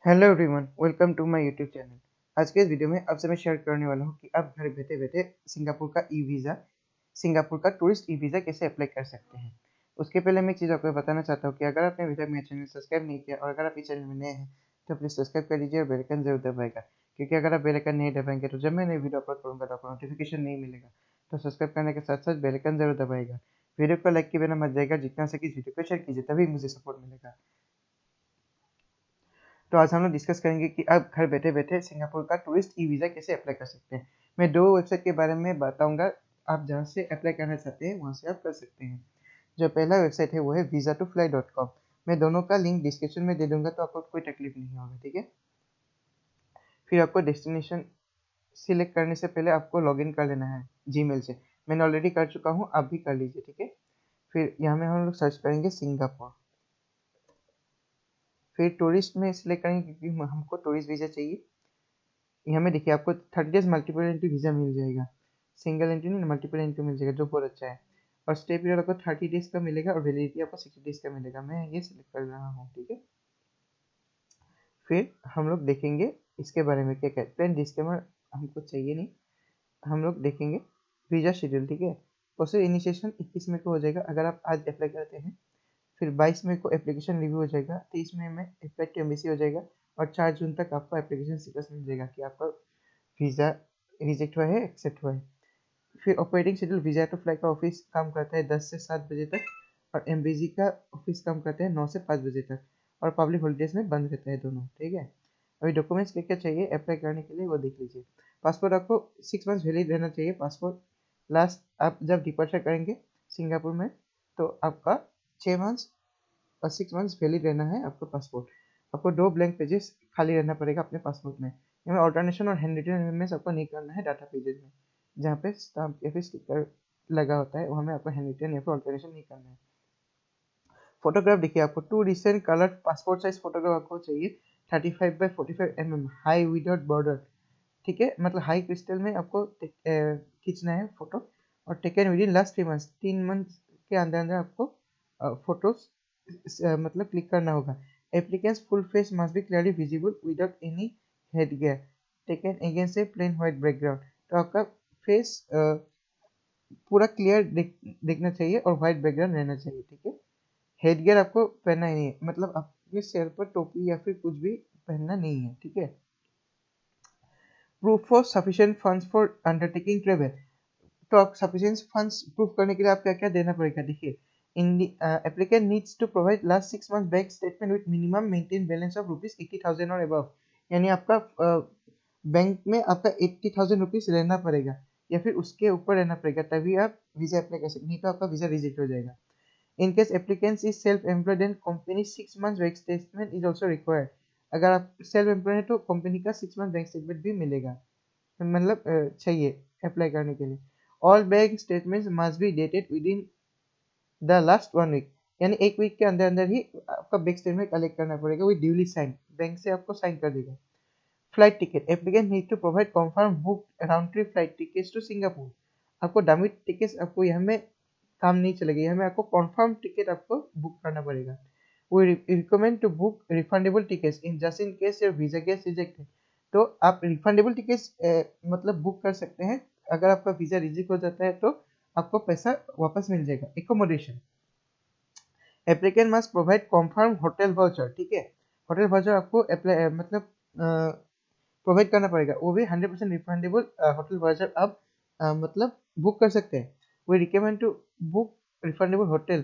Hello everyone, welcome to my YouTube channel. आज के इस वीडियो में आपसे मैं शेयर करने वाला हूँ कि आप घर बैठे बैठे सिंगापुर का ई वीज़ा, सिंगापुर का टूरिस्ट ई वीज़ा कैसे अप्लाई कर सकते हैं। उसके पहले मैं एक चीज़ आपको बताना चाहता हूँ कि अगर आपने अभी तक मेरा चैनल सब्सक्राइब नहीं किया और अगर आप इस चैनल में नए हैं तो प्लीज़ सब्सक्राइब कर लीजिए और बेल आइकन जरूर दबाएगा, क्योंकि अगर आप बेल आइकन नहीं दबाएंगे तो जब मैं नई वीडियो अपलोड करूँगा तो आपको नोटिफिकेशन नहीं मिलेगा। तो सब्सक्राइब करने के साथ साथ बेल आइकन जरूर दबाएगा। वीडियो को लाइक किए बिना मत जाएगा, जितना से कि इस वीडियो को शेयर कीजिए, तभी मुझे सपोर्ट मिलेगा। तो आज हम लोग डिस्कस करेंगे कि आप घर बैठे बैठे सिंगापुर का टूरिस्ट ई वीज़ा कैसे अप्लाई कर सकते हैं। मैं दो वेबसाइट के बारे में बताऊंगा, आप जहां से अप्लाई करना चाहते हैं वहां से आप कर सकते हैं। जो पहला वेबसाइट है वो है visa2fly.com। मैं दोनों का लिंक डिस्क्रिप्शन में दे दूंगा, तो आपको कोई तकलीफ नहीं होगा, ठीक है। फिर आपको डेस्टिनेशन सिलेक्ट करने से पहले आपको लॉगिन कर लेना है जीमेल से। मैंने ऑलरेडी कर चुका हूँ, आप भी कर लीजिए, ठीक है। फिर यहाँ में हम लोग सर्च करेंगे सिंगापुर। फिर टूरिस्ट में सिलेक्ट करेंगे क्योंकि हमको टूरिस्ट वीज़ा चाहिए। यहाँ में देखिए आपको 30 डेज मल्टीपल एंट्री वीज़ा मिल जाएगा। सिंगल एंट्री नहीं, मल्टीपल एंट्री मिल जाएगा, जो बहुत अच्छा है। और स्टे पीरियड आपको 30 डेज का मिलेगा और वैलिडिटी आपको 60 डेज का मिलेगा। मैं ये सिलेक्ट कर रहा हूँ, ठीक है। फिर हम लोग देखेंगे इसके बारे में क्या कहते हैं। डिस्क्लेमर हमको चाहिए नहीं, हम लोग देखेंगे वीज़ा शेड्यूल, ठीक है। प्रोसेस इनिशिएशन 21 मई को हो जाएगा अगर आप आज अप्लाई करते हैं। फिर 22 मई को एप्लीकेशन रिव्यू हो जाएगा, 23 मई में अप्लाई टू एम्बेसी हो जाएगा और 4 जून तक आपको एप्लीकेशन स्टेटस मिल जाएगा कि आपका वीज़ा रिजेक्ट हुआ है, एक्सेप्ट हुआ है। फिर operating schedule, visa to fly का ऑफिस काम करता है 10 से 7 बजे तक और एम्बेसी का ऑफिस काम करता है 9 से 5 बजे तक और पब्लिक हॉलीडेज में बंद रहता है दोनों, ठीक है। अभी डॉक्यूमेंट्स क्या क्या चाहिए अप्लाई करने के लिए वो देख लीजिए। पासपोर्ट आपको 6 मंथ्स वैलिड रहना चाहिए। पासपोर्ट लास्ट आप जब डिपार्चर करेंगे सिंगापुर में तो आपका 6 मंथ्स और 6 मंथ्स वैलिड रहना है आपका पासपोर्ट। आपको 2 ब्लैंक पेजेस खाली रहना पड़ेगा अपने पासपोर्ट में। इसमें ऑल्टरनेशन और हैंड रिटन इमेज आपको नहीं करना है डाटा पेजेस में। जहाँ पे स्टाम्प या फिर स्टिकर लगा होता है वहाँ में आपको हैंड रिटन या फिर ऑल्टरनेशन नहीं करना है। फोटोग्राफ देखिए, आपको 2 recent colour passport size photograph आपको चाहिए 35x45 mm high without border, ठीक है। मतलब हाई क्रिस्टल में आपको खींचना है फोटो और taken within last 3 months. 3 month के अंदर अंदर आपको फोटोज मतलब क्लिक करना होगा। Applicants full face must be clearly visible without any head gear taken against a plain white background. तो आपका फेस पूरा क्लियर दिखना चाहिए और व्हाइट बैकग्राउंड रहना चाहिए, ठीक है। हेड गियर आपको पहनना ही नहीं है, मतलब अपने सिर पर टोपी या फिर कुछ भी पहनना नहीं है, ठीक है। Proof of sufficient funds for undertaking travel. तो आप सफिशिएंट फंड्स प्रूफ करने के लिए आप क्या क्या देना पड़ेगा, देखिए। An applicant needs to provide last 6 month bank statement with minimum maintain balance of ₹80,000 और अबव। यानी आपका बैंक में आपका 80,000 रुपीज रहना पड़ेगा या फिर उसके ऊपर रहना पड़ेगा, तभी आप वीजा अप्लाई कर सकते, नहीं तो आपका वीजा रिजेक्ट हो जाएगा। In case applicants is self-employed, then company 6 months bank statement is also required। अगर आप सेल्फ एम्प्लॉयड है तो कंपनी का 6 मंथ बैंक स्टेटमेंट भी मिलेगा, मतलब चाहिए अप्लाई करने के लिए। All bank statements must be dated within the last 1 week. यानी 1 वीक के अंदर अंदर ही आपका बैंक स्टेटमेंट कलेक्ट करना पड़ेगा, विद ड्यूली साइन, बैंक से आपको साइन कर देगा। Flight ticket, applicant need to provide confirm book round trip flight tickets to Singapore. आपको डमी टिकट्स आपको यहाँ में काम नहीं चलेगा, यहाँ में आपको कंफर्म टिकट आपको बुक करना पड़ेगा। We recommend to book refundable tickets in just in case your visa gets rejected. तो आप रिफंडेबल टिकट्स मतलब बुक कर सकते हैं। अगर आपका वीजा रिजेक्ट हो जाता है तो आपको पैसा वापस मिल जाएगा। Accommodation, applicant must provide confirm hotel voucher, ठीक है। होटल वाउचर आपको अप्लाई मतलब प्रोवाइड करना पड़ेगा, वो भी 100% रिफंडेबल होटल वाउचर आप मतलब बुक कर सकते हैं। We recommend to book refundable hotel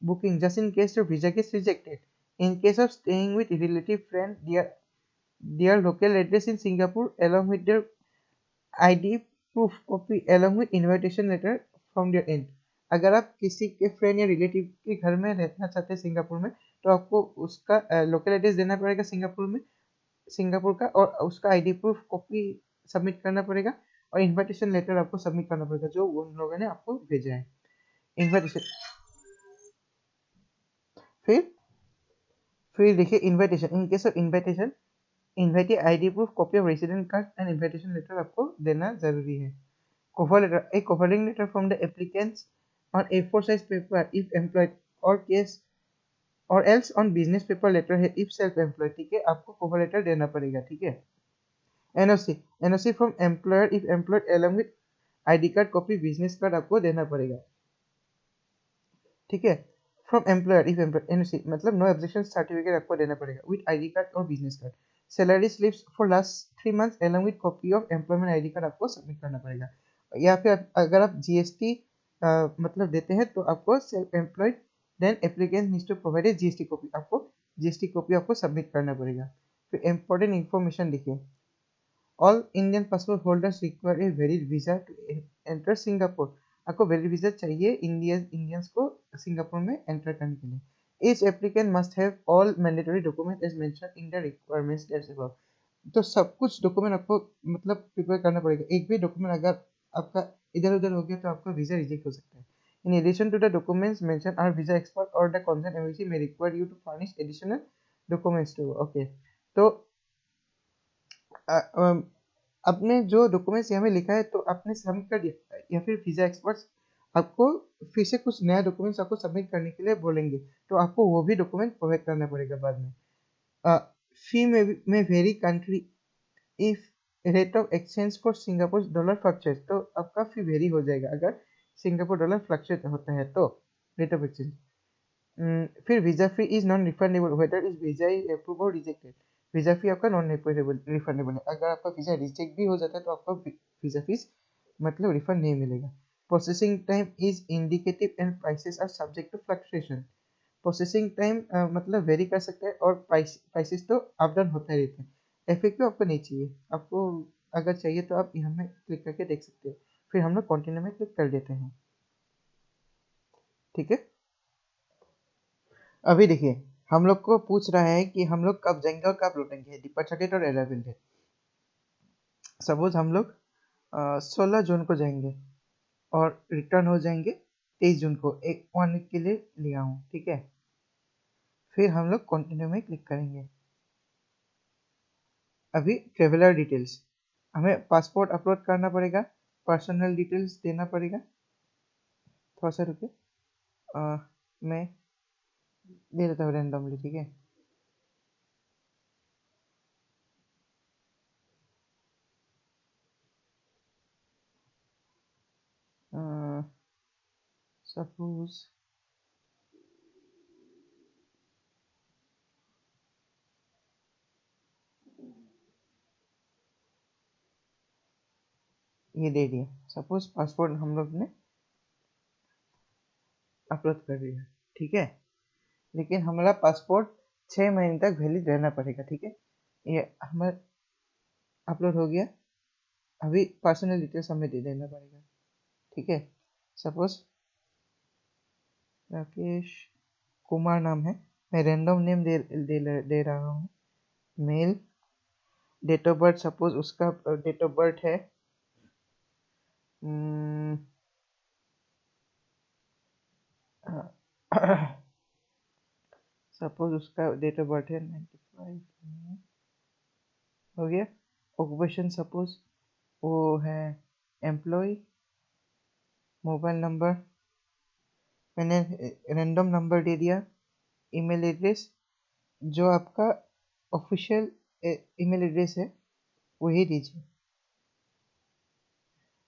booking just in case your visa gets rejected. In case of staying with relative friend, their local address in Singapore along with their ID proof copy along with invitation letter from their end। अगर आप किसी के friend या relative के घर में रहना चाहते हैं सिंगापुर में तो आपको उसका लोकल एड्रेस देना पड़ेगा सिंगापुर में, सिंगापुर का, और उसका आईडी प्रूफ कॉपी सबमिट करना पड़ेगा और इनविटेशन लेटर आपको सबमिट करना पड़ेगा जो उन लोगों ने आपको भेजा है। इनविटेशन, फिर फिर देखिए invitation, in case of invitation invitee ID proof copy of resident card and invitation letter आपको देना जरूरी है। Cover letter, a covering letter from the applicants on A4 size paper if employed और case or else on business paper letter है if self employ, ठीक है, आपको cover letter देना पड़ेगा, ठीक है। NOC, NOC from employer if employed along with ID card copy business card आपको देना पड़ेगा, ठीक है। From employer if employed, NOC मतलब नो ऑब्जेक्शन सर्टिफिकेट आपको देना पड़ेगा विद आईडी कार्ड और business card. Salary slips for last 3 months along with copy of employment ID card आपको सबमिट करना पड़ेगा। या फिर अगर आप जीएसटी मतलब देते हैं तो आपको self employed then applicant needs to provide GST copy, आपको जीएसटी कॉपी आपको सबमिट करना पड़ेगा। फिर इंपॉर्टेंट इन्फॉर्मेशन लिखिए, all Indian passport holders require a valid visa to enter Singapore, आपको वैलिड वीजा चाहिए इंडियंस को सिंगापुर में एंटर करने के लिए। Each applicant must have all mandatory document as mentioned in the requirements that's above, तो सब कुछ डॉक्यूमेंट आपको मतलब प्रिपेयर करना पड़ेगा। एक भी डॉक्यूमेंट अगर आपका इधर उधर हो गया तो आपका वीजा रिजेक्ट हो सकता है। In addition to the documents mention are visa expert और the concern embassy may require you to furnish additional documents too, okay. तो आपने जो डॉक्यूमेंट्स यहाँ में लिखा है तो आपने सबमिट कर दिया, या फिर वीजा एक्सपर्ट्स आपको फिर से कुछ नया डॉक्यूमेंट्स आपको सबमिट करने के लिए बोलेंगे, तो आपको वो भी डॉक्यूमेंट प्रोवाइड करना पड़ेगा बाद में। फी में very country if rate of exchange for Singapore dollar fluctuate, तो आपका फी वेरी हो जाएगा अगर सिंगापुर डॉलर फ्लक्चुएट होता है तो रेट ऑफ एक्सचेंज। फिर visa fee is non refundable whether is visa is approve or rejected, visa fee आपका नॉन रिफंडेबल है, अगर आपका वीजा रिजेक्ट भी हो जाता है तो आपका वीजा फीस मतलब रिफंड नहीं मिलेगा। Processing time is indicative and prices are subject to fluctuation, processing time मतलब वेरी कर सकता है और प्राइसेस तो अप डाउन होता ही रहता है। एफएक्यू आपको नहीं चाहिए, आपको अगर चाहिए तो आप यहाँ में क्लिक करके देख सकते हो। फिर हम लोग कंटिन्यू में क्लिक कर देते हैं, ठीक है। अभी देखिए हम लोग को पूछ रहा है कि हम लोग कब जाएंगे और कब लौटेंगे, डिपार्चर डेट और अराइवल डेट। सपोज हम लोग 16 जून को जाएंगे और रिटर्न हो जाएंगे 23 जून को, एक 1 वीक के लिए लिया हूँ, ठीक है। फिर हम लोग कंटिन्यू में क्लिक करेंगे। अभी ट्रेवलर डिटेल्स, हमें पासपोर्ट अपलोड करना पड़ेगा, पर्सनल डिटेल्स देना पड़ेगा। थोड़ा सा रुके, मैं दे देता हूँ रैंडमली, ठीक है। सपोज ये दे दिया, सपोज पासपोर्ट हम लोग ने अपलोड कर दिया, ठीक है। लेकिन हमारा पासपोर्ट 6 महीने तक वैलिड रहना पड़ेगा, ठीक है। ये हमारा अपलोड हो गया, अभी पर्सनल डिटेल्स हमें दे देना पड़ेगा, ठीक है। सपोज राकेश कुमार नाम है, मैं रैंडम नेम दे रहा हूँ। Male, date of birth, suppose उसका डेट ऑफ बर्थ है सपोज उसका डेट ऑफ बर्थ है 95 हो गया। ऑक्यूपेशन सपोज वो है एम्प्लॉय। मोबाइल नंबर मैंने रैंडम नंबर दे दिया। ईमेल एड्रेस जो आपका ऑफिशियल ईमेल एड्रेस है वही दीजिए।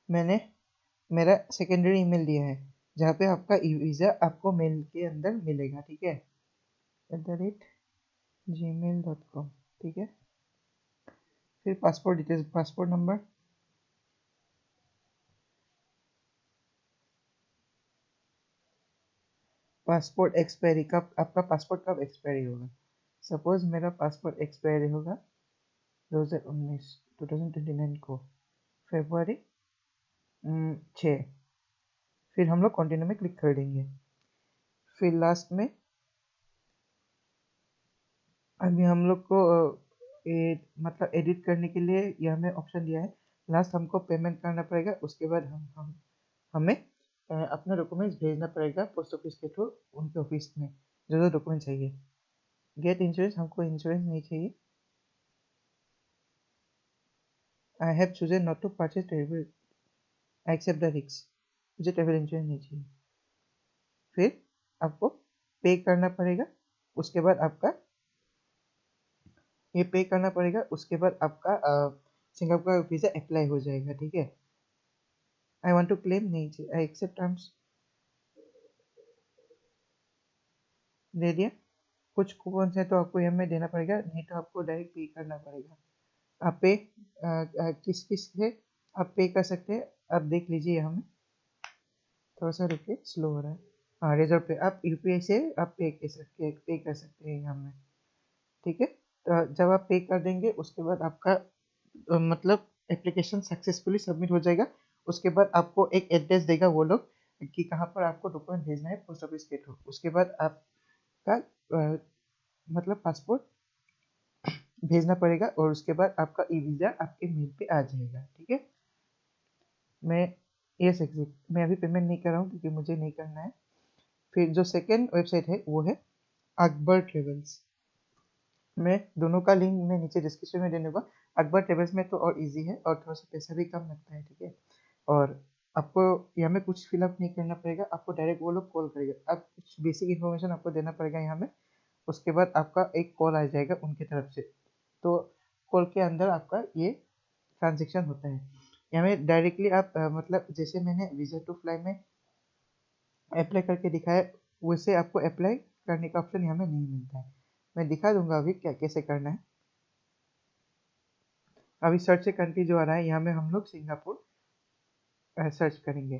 मैंने मेरा सेकेंडरी ईमेल दिया है जहाँ पे आपका ई वीज़ा आपको मेल के अंदर मिलेगा, ठीक है, @gmail.com, ठीक है। फिर passport details, passport number, passport expiry कब, आपका पासपोर्ट कब एक्सपायरी होगा। सपोज मेरा पासपोर्ट एक्सपायरी होगा 2029 को फरवरी 6। फिर हम लोग कंटिन्यू में क्लिक कर देंगे। फिर लास्ट में अभी हम लोग को मतलब एडिट करने के लिए ये हमें ऑप्शन दिया है। लास्ट हमको पेमेंट करना पड़ेगा, उसके बाद हमें अपना डॉक्यूमेंट्स भेजना पड़ेगा पोस्ट ऑफिस के थ्रू उनके ऑफिस में, जो जो डॉक्यूमेंट चाहिए। गेट इंश्योरेंस, हमको इंश्योरेंस नहीं चाहिए। I have chosen not to purchase travel, I accept the risk, मुझे ट्रेवल इंश्योरेंस नहीं चाहिए। फिर आपको पे करना पड़ेगा उसके बाद आपका ये पे करना पड़ेगा, उसके बाद आपका सिंगापुर का वीज़ा अप्लाई हो जाएगा। ठीक है, आई वांट टू क्लेम, नहीं आई एक्सेप्ट टर्म्स दे दिया। कुछ कूपन है तो आपको यहाँ में देना पड़ेगा, नहीं तो आपको डायरेक्ट पे करना पड़ेगा। आप पे किस किस से आप पे कर सकते हैं, आप देख लीजिए यहाँ में। थोड़ा सा रुकिए, स्लो हो रहा है। हाँ, रिजर्व पे आप यूपीआई से आप पे कर सकते हैं यहाँ में। ठीक है, तो जब आप पे कर देंगे उसके बाद आपका मतलब एप्लीकेशन सक्सेसफुली सबमिट हो जाएगा। उसके बाद आपको एक एड्रेस देगा वो लोग कि कहाँ पर आपको डॉक्यूमेंट भेजना है पोस्ट ऑफिस के थ्रू। उसके बाद आपका मतलब पासपोर्ट भेजना पड़ेगा और उसके बाद आपका ई वीज़ा आपके मेल पे आ जाएगा। ठीक है, मैं यस एग्जिट, मैं अभी पेमेंट नहीं कर रहा हूँ क्योंकि मुझे नहीं करना है। फिर जो सेकेंड वेबसाइट है वो है अकबर ट्रेवल्स। मैं दोनों का लिंक मैं नीचे डिस्क्रिप्शन में दे दूंगा। अकबर ट्रेवल्स में तो और इजी है और थोड़ा सा पैसा भी कम लगता है। ठीक है, और आपको यहाँ में कुछ फिलअप नहीं करना पड़ेगा, आपको डायरेक्ट वो लोग कॉल करेगा। आप कुछ बेसिक इन्फॉर्मेशन आपको देना पड़ेगा यहाँ में। उसके बाद आपका एक कॉल आ जाएगा उनकी तरफ से, तो कॉल के अंदर आपका ये ट्रांजेक्शन होता है। यहाँ में डायरेक्टली आप मतलब जैसे मैंने वीज़ा टू फ्लाई में अप्लाई करके दिखाया वैसे आपको अप्लाई करने का ऑप्शन यहाँ में नहीं मिलता है। मैं दिखा दूंगा अभी क्या कैसे करना है। अभी सर्च से कंट्री जो आ रहा है यहाँ में हम लोग सिंगापुर सर्च करेंगे।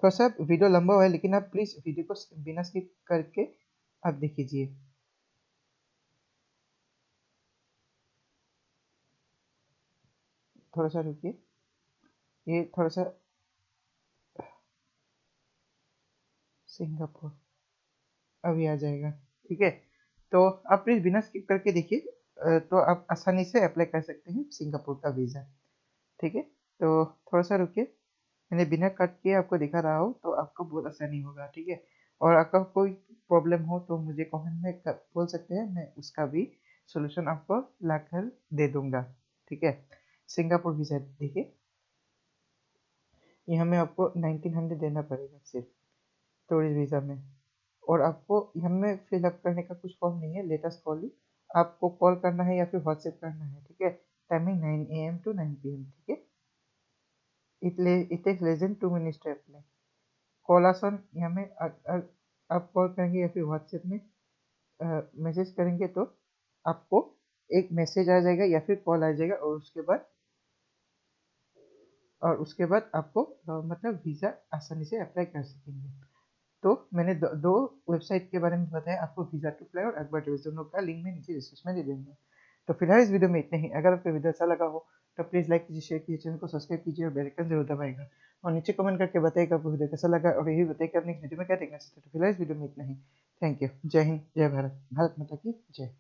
थोड़ा सा वीडियो लंबा हुआ है लेकिन आप प्लीज़ वीडियो को बिना स्किप करके आप देख लीजिए। थोड़ा सा रुकिए, ये थोड़ा सा सिंगापुर अभी आ जाएगा। ठीक है, तो आप प्लीज़ बिना स्किप करके देखिए, तो आप आसानी से अप्लाई कर सकते हैं सिंगापुर का वीज़ा। ठीक है, तो थोड़ा सा रुकिए, मैंने बिना कट किए आपको दिखा रहा हूँ तो आपको बहुत आसानी होगा। ठीक है, और आपका कोई प्रॉब्लम हो तो मुझे कमेंट में बोल सकते हैं, मैं उसका भी सोल्यूशन आपको ला कर दे दूंगा। ठीक है, सिंगापुर वीज़ा देखिए, यहाँ में आपको 1900 देना पड़ेगा सिर्फ टूरिस्ट वीज़ा में। और आपको यहाँ में फिलअप करने का कुछ फॉर्म नहीं है, लेटेस्ट कॉल, आपको कॉल करना है या फिर व्हाट्सएप करना है। ठीक है, टाइमिंग 9 AM to 9 PM। ठीक है, it takes less than 2 minutes to apply। Call आसन यहाँ में आप कॉल करेंगे या फिर व्हाट्सएप में मैसेज करेंगे तो आपको एक मैसेज आ जाएगा या फिर कॉल आ जाएगा, और उसके बाद आपको मतलब वीज़ा आसानी से अप्लाई कर सकेंगे। तो मैंने दो वेबसाइट के बारे में बताया आपको, वीज़ा टू फ्लाई और अकबर ट्रेवल्स, दोनों का लिंक मैं नीचे डिस्क्रिप्शन में दे दूंगा। तो फिलहाल इस वीडियो में इतने ही। अगर आपको वीडियो अच्छा लगा हो तो प्लीज़ लाइक कीजिए, शेयर कीजिए, चैनल को सब्सक्राइब कीजिए और बेल आइकन जरूर दबाएगा। और नीचे कमेंट करके बताइएगा आपको वीडियो कैसा लगा और यही बताइए कि आप नेक्स्ट वीडियो में क्या देखना चाहते हैं। तो फिलहाल इस वीडियो में इतना ही। Thank you. जय हिंद, जय भारत, भारत माता की जय।